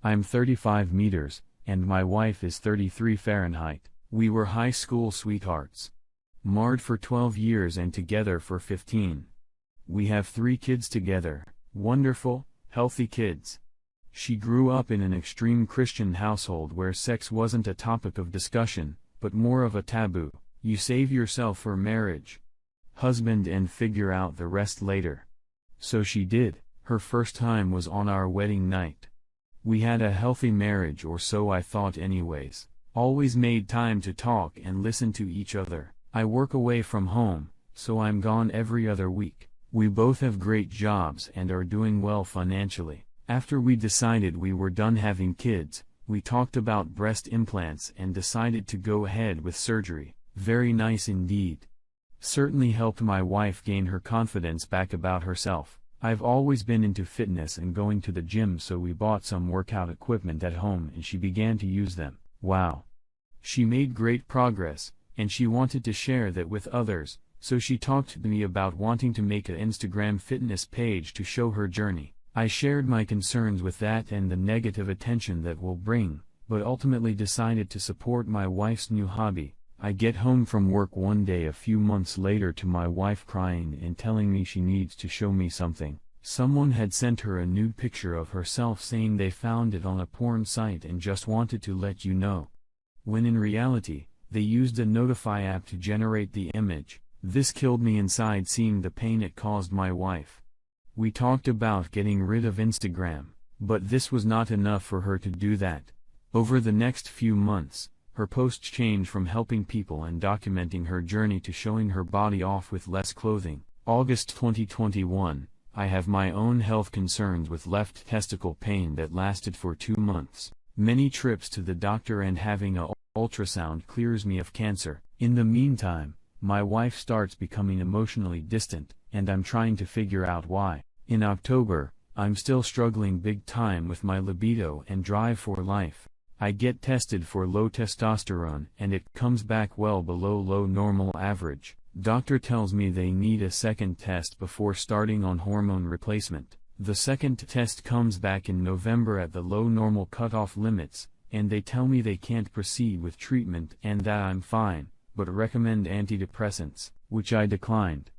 I'm 35 meters, and my wife is 33 Fahrenheit. We were high school sweethearts. Married for 12 years and together for 15. We have 3 kids together, wonderful, healthy kids. She grew up in an extreme Christian household where sex wasn't a topic of discussion, but more of a taboo. You save yourself for marriage, husband, and figure out the rest later. So she did. Her first time was on our wedding night. We had a healthy marriage, or so I thought anyways. Always made time to talk and listen to each other. I work away from home, so I'm gone every other week. We both have great jobs and are doing well financially. After we decided we were done having kids, we talked about breast implants and decided to go ahead with surgery. Very nice indeed. Certainly helped my wife gain her confidence back about herself. I've always been into fitness and going to the gym, so we bought some workout equipment at home and she began to use them. Wow. She made great progress, and she wanted to share that with others, so she talked to me about wanting to make an Instagram fitness page to show her journey. I shared my concerns with that and the negative attention that will bring, but ultimately decided to support my wife's new hobby. I get home from work one day a few months later to my wife crying and telling me she needs to show me something. Someone had sent her a nude picture of herself saying they found it on a porn site and just wanted to let you know. When in reality, they used a Notify app to generate the image. This killed me inside seeing the pain it caused my wife. We talked about getting rid of Instagram, but this was not enough for her to do that. Over the next few months, her posts changed from helping people and documenting her journey to showing her body off with less clothing. August 2021, I have my own health concerns with left testicle pain that lasted for 2 months. Many trips to the doctor and having a ultrasound clears me of cancer. In the meantime, my wife starts becoming emotionally distant, and I'm trying to figure out why. In October, I'm still struggling big time with my libido and drive for life. I get tested for low testosterone and it comes back well below low normal average. Doctor tells me they need a second test before starting on hormone replacement. The second test comes back in November at the low normal cutoff limits, and they tell me they can't proceed with treatment and that I'm fine, but recommend antidepressants, which I declined.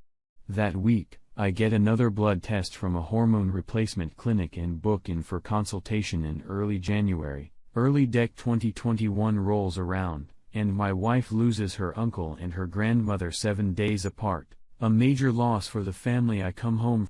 That week, I get another blood test from a hormone replacement clinic and book in for consultation in early January. Early DEC 2021 rolls around, and my wife loses her uncle and her grandmother 7 days apart. A major loss for the family. I come home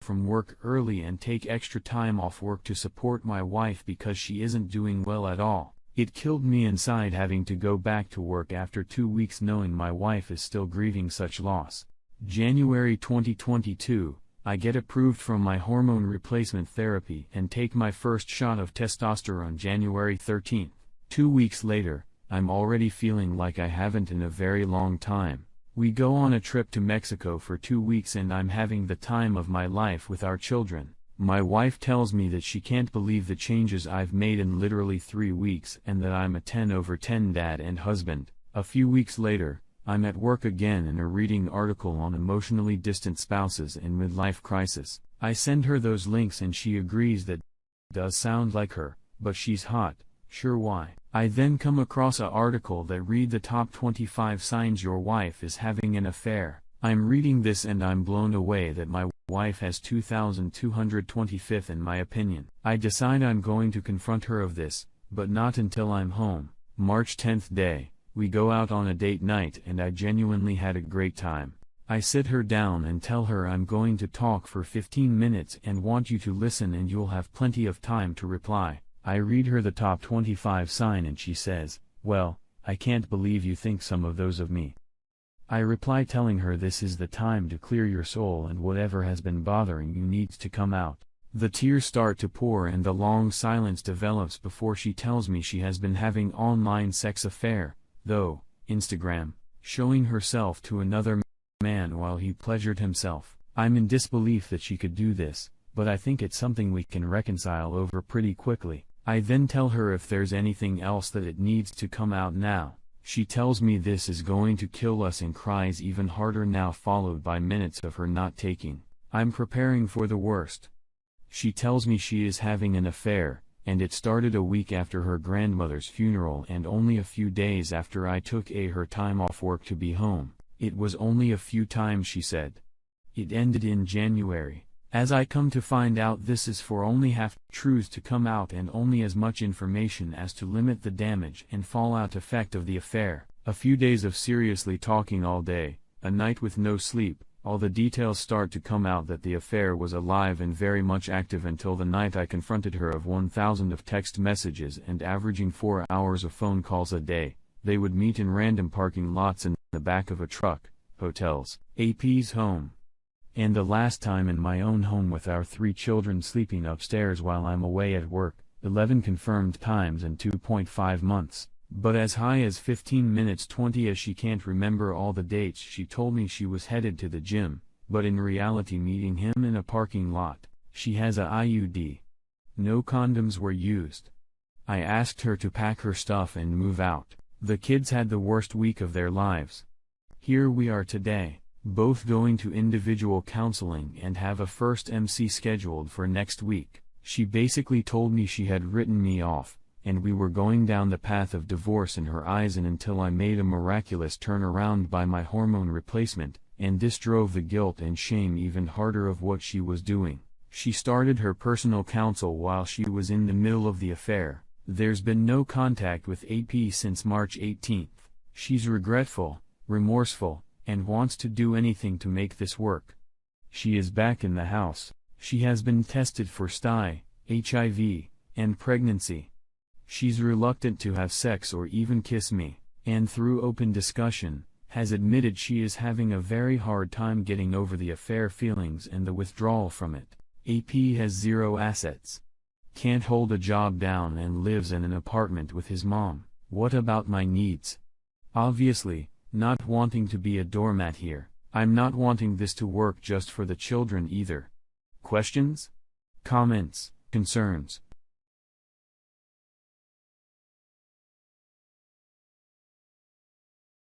from work early and take extra time off work to support my wife because she isn't doing well at all. It killed me inside having to go back to work after 2 weeks knowing my wife is still grieving such loss. January 2022, I get approved from my hormone replacement therapy and take my first shot of testosterone January 13th. 2 weeks later, I'm already feeling like I haven't in a very long time. We go on a trip to Mexico for 2 weeks and I'm having the time of my life with our children. My wife tells me that she can't believe the changes I've made in literally 3 weeks and that I'm a 10/10 dad and husband. A few weeks later, I'm at work again in a reading article on emotionally distant spouses in midlife crisis. I send her those links and she agrees that does sound like her, but she's hot, sure why. I then come across an article that read the top 25 signs your wife is having an affair. I'm reading this and I'm blown away that my wife has 2,225 in my opinion. I decide I'm going to confront her of this, but not until I'm home. March 10th day. We go out on a date night and I genuinely had a great time. I sit her down and tell her I'm going to talk for 15 minutes and want you to listen and you'll have plenty of time to reply. I read her the top 25 sign and she says, "Well, I can't believe you think some of those of me." I reply telling her this is the time to clear your soul and whatever has been bothering you needs to come out. The tears start to pour and the long silence develops before she tells me she has been having online sex affair, though, Instagram, showing herself to another man while he pleasured himself. I'm in disbelief that she could do this, but I think it's something we can reconcile over pretty quickly. I then tell her if there's anything else that it needs to come out now. She tells me this is going to kill us and cries even harder now, followed by minutes of her not taking. I'm preparing for the worst. She tells me she is having an affair, And it started a week after her grandmother's funeral and only a few days after I took her time off work to be home. It was only a few times, she said. It ended in January. As I come to find out, this is for only half-truths to come out and only as much information as to limit the damage and fallout effect of the affair. A few days of seriously talking all day, a night with no sleep, all the details start to come out that the affair was alive and very much active until the night I confronted her of 1,000 of text messages and averaging 4 hours of phone calls a day. They would meet in random parking lots in the back of a truck, hotels, AP's home. And the last time in my own home with our 3 children sleeping upstairs while I'm away at work, 11 confirmed times in 2.5 months. But as high as 15 minutes 20, as she can't remember all the dates. She told me she was headed to the gym, but in reality meeting him in a parking lot. She has a IUD. No condoms were used. I asked her to pack her stuff and move out. The kids had the worst week of their lives. Here we are today, both going to individual counseling and have a first MC scheduled for next week. She basically told me she had written me off, and we were going down the path of divorce in her eyes, and until I made a miraculous turnaround by my hormone replacement, and this drove the guilt and shame even harder of what she was doing. She started her personal counsel while she was in the middle of the affair. There's been no contact with AP since March 18th. She's regretful, remorseful, and wants to do anything to make this work. She is back in the house. She has been tested for STI, HIV, and pregnancy. She's reluctant to have sex or even kiss me, and through open discussion, has admitted she is having a very hard time getting over the affair feelings and the withdrawal from it. AP has 0 assets. Can't hold a job down and lives in an apartment with his mom. What about my needs? Obviously, not wanting to be a doormat here. I'm not wanting this to work just for the children either. Questions? Comments? Concerns?